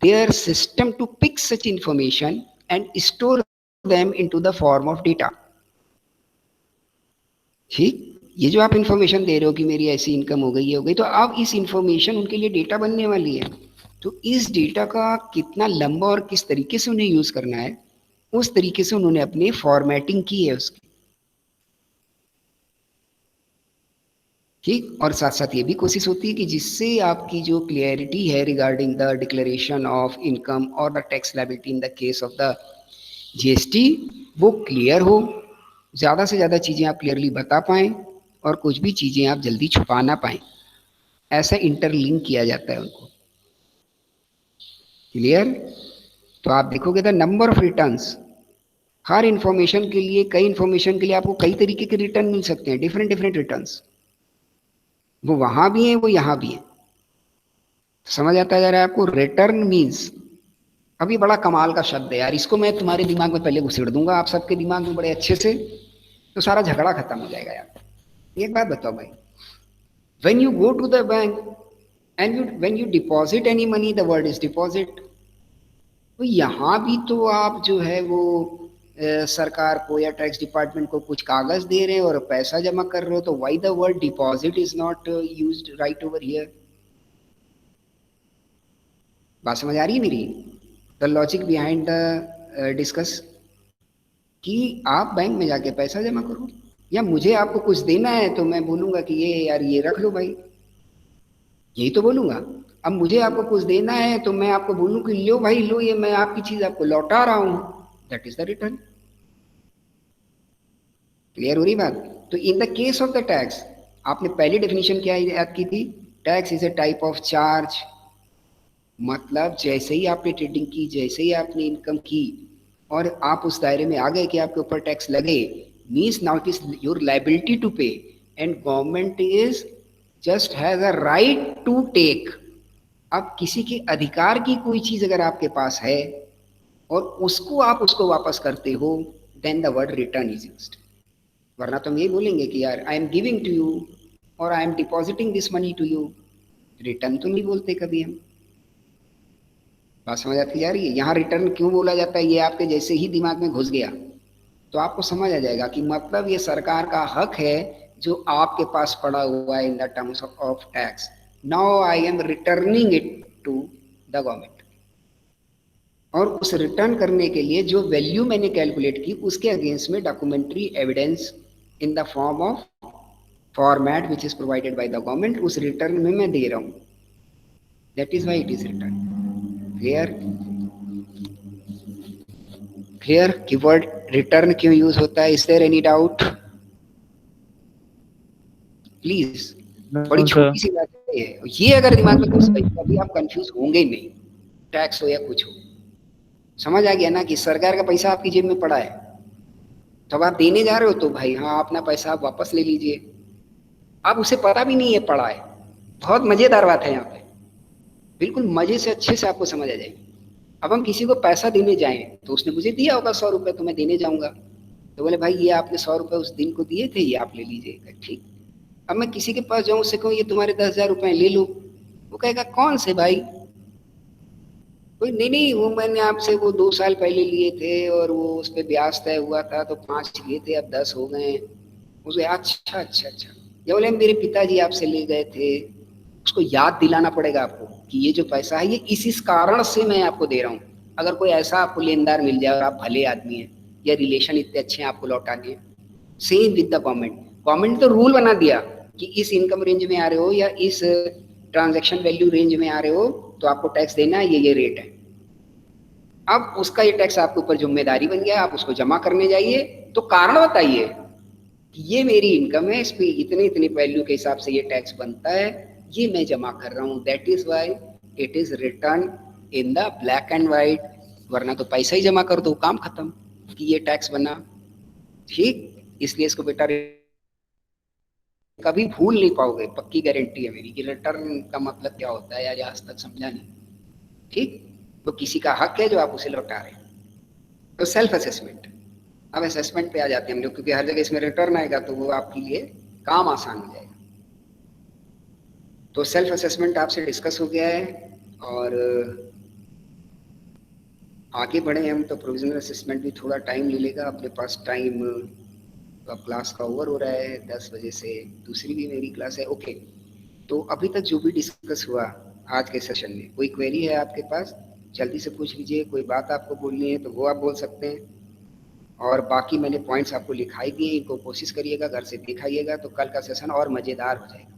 their system to pick such information and store them into the form of data. ठीक, ये जो आप इंफॉर्मेशन दे रहे हो कि मेरी ऐसी इनकम हो गई, ये हो गई, तो अब इस इंफॉर्मेशन उनके लिए डेटा बनने वाली है। तो इस डेटा का कितना लंबा और किस तरीके से उन्हें यूज करना है, उस तरीके से उन्होंने अपनी फॉर्मेटिंग की है उसकी। ठीक, और साथ साथ ये भी कोशिश होती है कि जिससे आपकी जो क्लियरिटी है regarding the declaration of income और the tax liability in the case of the GST, वो क्लियर हो, ज़्यादा से ज़्यादा चीज़ें आप क्लियरली बता पाएँ और कुछ भी चीज़ें आप जल्दी छुपा ना पाएँ, ऐसा इंटरलिंक किया जाता है उनको। क्लियर? तो आप देखोगे the number of returns, her information के लिए, कई इंफॉर्मेशन के लिए आपको कई तरीके के रिटर्न मिल सकते हैं, डिफरेंट डिफरेंट रिटर्न्स। वो वहां भी है, वो यहां भी है। समझ आता जा रहा है आपको? रिटर्न मीन्स, अभी बड़ा कमाल का शब्द है यार, इसको मैं तुम्हारे दिमाग में पहले घुसेड़ दूंगा, आप सबके दिमाग में बड़े अच्छे से, तो सारा झगड़ा खत्म हो जाएगा यार। एक बात बताओ भाई, when you go to the bank and you when you deposit any money, the word is deposit. तो यहाँ भी तो आप जो है वो सरकार को या टैक्स डिपार्टमेंट को कुछ कागज दे रहे हैं और पैसा जमा कर रहे हो, तो why the word deposit is not used right over here? बात समझ आ रही है मेरी? The logic behind the discuss, कि आप बैंक में जाके पैसा जमा करो, या मुझे आपको कुछ देना है तो मैं बोलूंगा कि ये यार ये रख लो भाई, यही तो बोलूंगा। अब मुझे आपको कुछ देना है तो मैं आपको बोलूं कि लो भाई लो, ये मैं आपकी चीज आपको लौटा रहा हूं, that is the return. Clear हो रही बात? तो इन the case of the tax, आपने पहली डेफिनेशन क्या याद की थी? Tax is a type of charge. मतलब जैसे ही आपने ट्रेडिंग की, जैसे ही आपने इनकम की और आप उस दायरे में आ गए कि आपके ऊपर टैक्स लगे, means now it is your liability to pay, and government is just has a right to take. अब किसी के अधिकार की कोई चीज अगर आपके पास है और उसको आप उसको वापस करते हो, then the word return is used. वरना तो हम यही बोलेंगे कि यार I am giving to you और I am depositing this money to you, return तो नहीं बोलते कभी हम। बात समझ आती जा रही है? यहाँ रिटर्न क्यों बोला जाता है, ये आपके जैसे ही दिमाग में घुस गया तो आपको समझ आ जाएगा कि मतलब ये सरकार का हक है जो आपके पास पड़ा हुआ है in the terms of tax. Now I am returning it to the government, और उस रिटर्न करने के लिए जो वैल्यू मैंने कैलकुलेट की उसके अगेंस्ट में documentary evidence in the form of format which is provided by the government, उस रिटर्न में मैं दे रहा हूं, that is why it is return. Clear? Clear कि वर्ड रिटर्न क्यों यूज होता है? Is there any doubt? Please, बड़ी नो सर। छोटी सी बात है ये अगर दिमाग में घुस गई तो अभी आप कंफ्यूज होंगे ही नहीं, टैक्स हो या कुछ हो। समझ आ गया ना कि सरकार का पैसा आपकी जेब में पड़ा है, तो अब आप देने जा रहे हो तो भाई हाँ अपना पैसा आप वापस ले लीजिए। अब उसे पता भी नहीं है पड़ा है। बहुत मजेदार बात है यहाँ पे, बिल्कुल मजे से अच्छे से आपको समझ आ जाएगी। अब हम किसी को पैसा देने जाएं तो उसने मुझे दिया होगा 100 रुपए, तो मैं देने जाऊंगा तो बोले भाई ये आपने 100 रुपए उस दिन को दिए थे, ये आप ले लीजिए। ठीक, अब मैं किसी के पास जाऊं, उससे कहूं ये तुम्हारे 10,000 रुपए ले लो, वो कहेगा कौन से भाई? कोई नहीं नहीं, वो मैंने आपसे वो 2 साल पहले लिए थे और वो उस पर ब्याज तय हुआ था तो 5 लिए थे, अब 10 हो गए। उसे अच्छा अच्छा अच्छा, ये बोले मेरे पिताजी आपसे ले गए थे। उसको याद दिलाना पड़ेगा आपको कि ये जो पैसा है ये इस कारण से मैं आपको दे रहा हूँ। अगर कोई ऐसा आपको लेनदार मिल जाए और आप भले आदमी हैं या रिलेशन इतने अच्छे हैं आपको लौटाने, same with the government. Government ने तो रूल बना दिया कि इस इनकम रेंज में आ रहे हो या इस ट्रांजैक्शन वैल्यू रेंज में आ रहे हो तो आपको टैक्स देना है, ये रेट है। अब उसका ये टैक्स आपके ऊपर जिम्मेदारी बन गया, आप उसको जमा करने जाइए तो कारण बताइए कि ये मेरी इनकम है, इस पे इतने इतने वैल्यू के हिसाब से ये टैक्स बनता है, ये मैं जमा कर रहा हूँ, that is why it is return in the black and white. वरना तो पैसा ही जमा कर दो, काम खत्म कि ये टैक्स बना। ठीक, इसलिए इसको बेटा कभी भूल नहीं पाओगे, पक्की गारंटी है मेरी कि रिटर्न का मतलब क्या होता है, यार आज तक समझा नहीं। ठीक, तो किसी का हक है जो आप उसे लौटा रहे हैं। तो सेल्फ असेसमेंट, अब असेसमेंट पे आ जाते हैं हम लोग, क्योंकि हर जगह इसमें रिटर्न आएगा तो वो आपके लिए काम आसान हो जाएगा। तो सेल्फ असेसमेंट आपसे डिस्कस हो गया है, और आगे बढ़े हम तो प्रोविजनल असेसमेंट भी थोड़ा टाइम ले लेगा। अपने पास टाइम, अब क्लास का ओवर हो रहा है, 10 बजे से दूसरी भी मेरी क्लास है। ओके, तो अभी तक जो भी डिस्कस हुआ आज के सेशन में, कोई क्वेरी है आपके पास, जल्दी से पूछ लीजिए। कोई बात आपको बोलनी है तो वो आप बोल सकते हैं, और बाकी मैंने पॉइंट्स आपको लिखाई दिए, इनको कोशिश करिएगा, घर से दिखाइएगा, तो कल का सेशन और मज़ेदार हो जाएगा।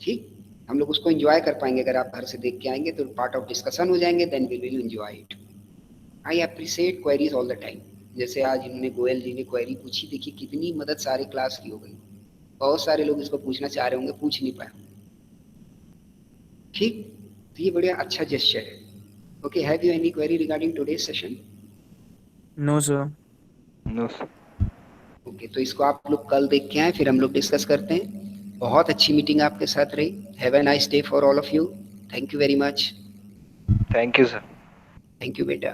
ठीक, हम लोग उसको एंजॉय कर पाएंगे। अगर आप घर से देख के आएंगे तो पार्ट ऑफ डिस्कशन हो जाएंगे, then we will enjoy it. I appreciate queries all the time. जैसे आज इन्होंने, गोयल जी ने क्वेरी पूछी, देखिए कितनी मदद सारे क्लास की हो गई। बहुत सारे लोग इसको पूछना चाह रहे होंगे, पूछ नहीं पाए। ठीक, तो ये बढ़िया अच्छा जेस्चर है। Okay, have you any query regarding today's session? No sir. No sir. Okay, तो इसको आप लोग कल देख के आए, फिर हम लोग डिस्कस करते हैं। बहुत अच्छी मीटिंग आपके साथ रही। Have a nice day for all of you. Thank you very much. Thank you sir. Thank you बेटा।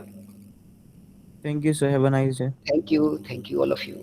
Thank you sir, have a nice day. Thank you all of you.